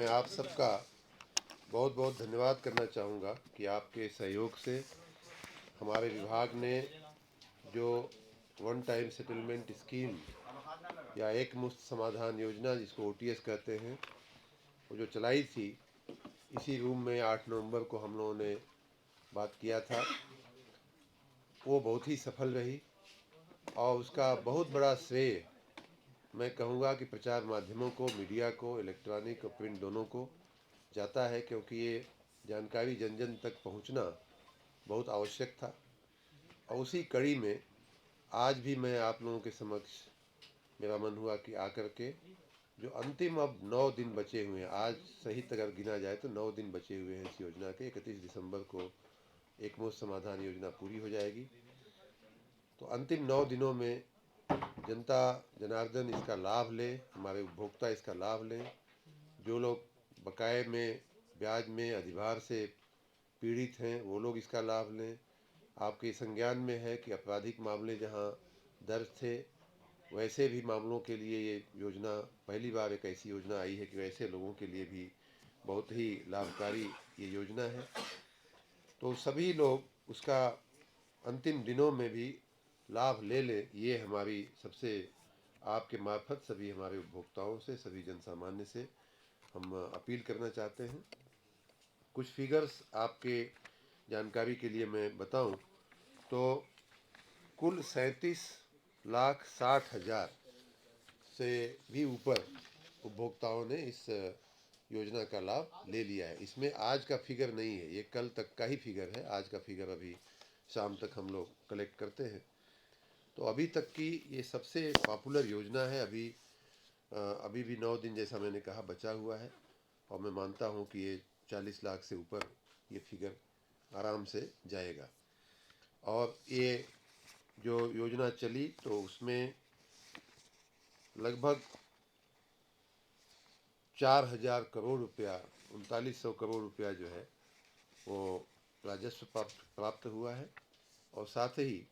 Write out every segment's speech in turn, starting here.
मैं आप सबका बहुत बहुत धन्यवाद करना चाहूँगा कि आपके सहयोग से हमारे विभाग ने जो वन टाइम सेटलमेंट स्कीम या एक मुश्त समाधान योजना जिसको ओटीएस कहते हैं, वो जो चलाई थी, इसी रूम में 8 नवंबर को हम लोगों ने बात किया था। वो बहुत ही सफल रही और उसका बहुत बड़ा श्रेय मैं कहूँगा कि प्रचार माध्यमों को, मीडिया को, इलेक्ट्रॉनिक और प्रिंट दोनों को जाता है, क्योंकि ये जानकारी जन जन तक पहुंचना बहुत आवश्यक था। और उसी कड़ी में आज भी मैं आप लोगों के समक्ष मेरा मन हुआ कि आकर के जो अंतिम अब 9 दिन बचे हुए हैं, आज सहित अगर गिना जाए तो 9 दिन बचे हुए हैं इस योजना के। 31 दिसंबर को एकमुश्त समाधान योजना पूरी हो जाएगी। तो अंतिम 9 दिनों में जनता जनार्दन इसका लाभ ले, हमारे उपभोक्ता इसका लाभ लें। जो लोग बकाये में, ब्याज में, अधिभार से पीड़ित हैं, वो लोग इसका लाभ लें। आपके संज्ञान में है कि आपराधिक मामले जहां दर्ज थे, वैसे भी मामलों के लिए ये योजना पहली बार एक ऐसी योजना आई है कि वैसे लोगों के लिए भी बहुत ही लाभकारी ये योजना है। तो सभी लोग उसका अंतिम दिनों में भी लाभ ले लें, ये हमारी सबसे आपके मार्फत सभी हमारे उपभोक्ताओं से, सभी जन सामान्य से हम अपील करना चाहते हैं। कुछ फिगर्स आपके जानकारी के लिए मैं बताऊं तो कुल 37,60,000 से भी ऊपर उपभोक्ताओं ने इस योजना का लाभ ले लिया है। इसमें आज का फिगर नहीं है, ये कल तक का ही फिगर है। आज का फिगर अभी शाम तक हम लोग कलेक्ट करते हैं। तो अभी तक की ये सबसे पॉपुलर योजना है। अभी भी 9 दिन जैसा मैंने कहा बचा हुआ है, और मैं मानता हूँ कि ये 40 लाख से ऊपर ये फिगर आराम से जाएगा। और ये जो योजना चली तो उसमें लगभग 4,000 करोड़ रुपया, 3900 करोड़ रुपया जो है वो राजस्व प्राप्त हुआ है, और साथ ही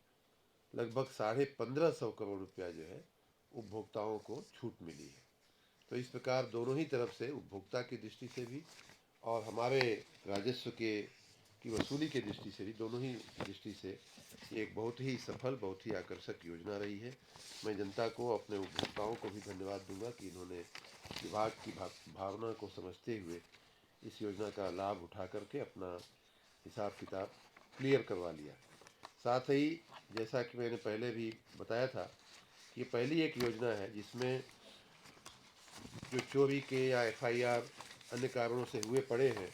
लगभग 1550 करोड़ रुपया जो है उपभोक्ताओं को छूट मिली है। तो इस प्रकार दोनों ही तरफ से, उपभोक्ता की दृष्टि से भी और हमारे राजस्व की वसूली की दृष्टि से भी, दोनों ही दृष्टि से ये एक बहुत ही सफल, बहुत ही आकर्षक योजना रही है। मैं जनता को, अपने उपभोक्ताओं को भी धन्यवाद दूंगा कि इन्होंने विभाग की भावना को समझते हुए इस योजना का लाभ उठा करके अपना हिसाब किताब क्लियर करवा लिया। साथ ही जैसा कि मैंने पहले भी बताया था, ये पहली एक योजना है जिसमें जो चोरी के या एफआईआर अन्य कारणों से हुए पड़े हैं,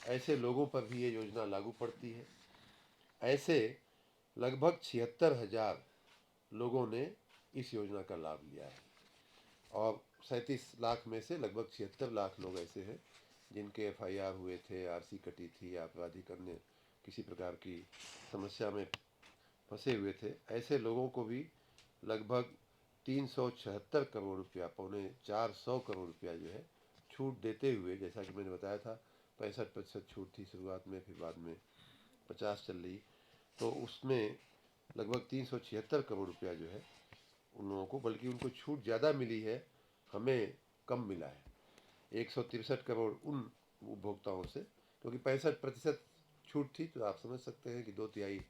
ऐसे लोगों पर भी ये योजना लागू पड़ती है। ऐसे लगभग 76,000 लोगों ने इस योजना का लाभ लिया है, और 37 लाख में से लगभग 76 लाख लोग ऐसे हैं जिनके एफआईआर हुए थे, आरसी कटी थी या आपराधिक अन्य किसी प्रकार की समस्या में फंसे हुए थे। ऐसे लोगों को भी लगभग 376 करोड़ रुपया, 325 करोड़ रुपया जो है छूट देते हुए, जैसा कि मैंने बताया था 65% छूट थी शुरुआत में, फिर बाद में 50 चल रही, तो उसमें लगभग 376 करोड़ रुपया जो है उन लोगों को, बल्कि उनको छूट ज़्यादा मिली है, हमें कम मिला है 163 करोड़ उन उपभोक्ताओं से, क्योंकि 65% छूट थी। तो आप समझ सकते हैं कि 2/3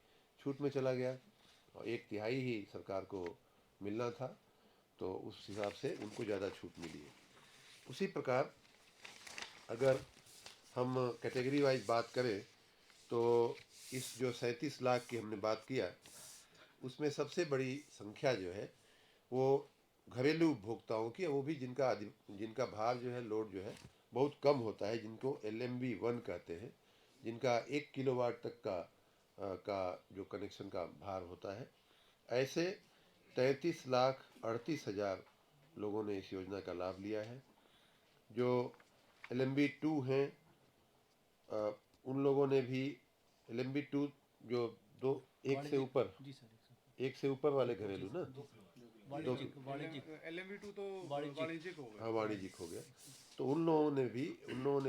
छूट में चला गया और 1/3 ही सरकार को मिलना था, तो उस हिसाब से उनको ज़्यादा छूट मिली है। उसी प्रकार अगर हम कैटेगरी वाइज बात करें तो इस जो 37 लाख की हमने बात किया, उसमें सबसे बड़ी संख्या जो है वो घरेलू उपभोक्ताओं की, वो भी जिनका भार जो है, लोड जो है बहुत कम होता है, जिनको LMB 1 कहते हैं, जिनका 1 किलोवाट तक का जो कनेक्शन का भार होता है। ऐसे 33,38,000 लोगों ने इस योजना का लाभ लिया है। जो LMB 2 हैं, उन लोगों ने भी LMB 2 जो दो एक से ऊपर वाले घरेलू ना, दो LMV 2 तो वाणिज्यिक हो गया। हाँ वाणिज्यिक हो गया। तो उन लोगों ने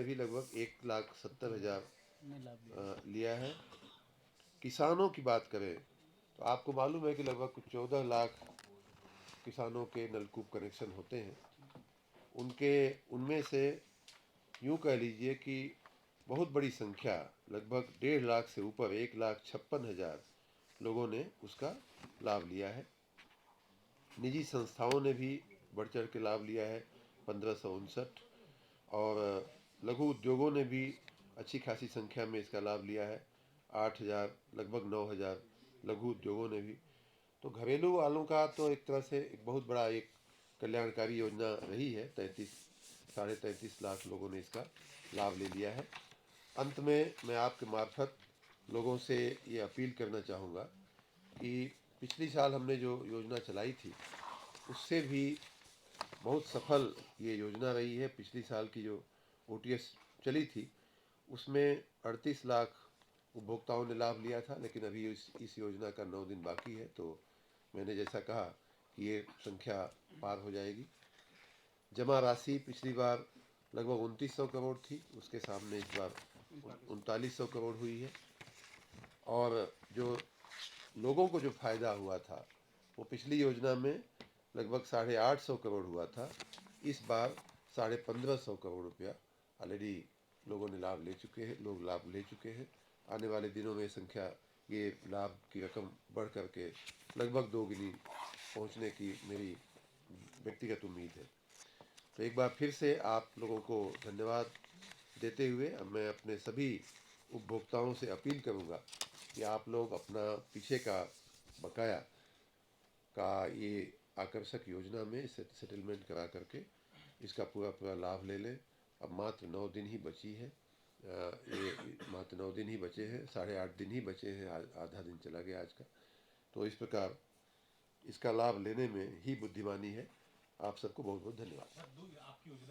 भी लगभग 1,70,000 लिया है। किसानों की बात करें तो आपको मालूम है कि लगभग कुछ 14 लाख किसानों के नलकूप कनेक्शन होते हैं। उनमें से यूँ कह लीजिए कि बहुत बड़ी संख्या, लगभग 1.5 लाख से ऊपर 1,56,000 लोगों ने उसका लाभ लिया है। निजी संस्थाओं ने भी बढ़ चढ़ के लाभ लिया है 1559, और लघु उद्योगों ने भी अच्छी खासी संख्या में इसका लाभ लिया है 8,000, लगभग 9,000 लघु उद्योगों ने भी। तो घरेलू वालों का तो एक तरह से एक बहुत बड़ा एक कल्याणकारी योजना रही है। 33 लाख लोगों ने इसका लाभ ले लिया है। अंत में मैं आपके मार्फत लोगों से ये अपील करना चाहूँगा कि पिछली साल हमने जो योजना चलाई थी उससे भी बहुत सफल ये योजना रही है। पिछली साल की जो OTS चली थी उसमें 38 लाख उपभोक्ताओं ने लाभ लिया था, लेकिन अभी इस योजना का 9 दिन बाकी है, तो मैंने जैसा कहा कि ये संख्या पार हो जाएगी। जमा राशि पिछली बार लगभग 2900 करोड़ थी, उसके सामने इस बार 3900 करोड़ हुई है। और जो लोगों को जो फ़ायदा हुआ था वो पिछली योजना में लगभग 850 करोड़ हुआ था, इस बार 1550 करोड़ रुपया ऑलरेडी लोग लाभ ले चुके हैं। आने वाले दिनों में संख्या, ये लाभ की रकम बढ़ करके लगभग दोगुनी पहुंचने की मेरी व्यक्तिगत उम्मीद है। तो एक बार फिर से आप लोगों को धन्यवाद देते हुए अब मैं अपने सभी उपभोक्ताओं से अपील करूंगा कि आप लोग अपना पीछे का बकाया का ये आकर्षक योजना में सेटलमेंट करा करके इसका पूरा लाभ ले लें। अब मात्र 9 दिन ही बची है, ये मात्र 9 दिन ही बचे हैं, 8.5 दिन ही बचे हैं, आधा दिन चला गया आज का। तो इस प्रकार इसका लाभ लेने में ही बुद्धिमानी है। आप सबको बहुत बहुत धन्यवाद।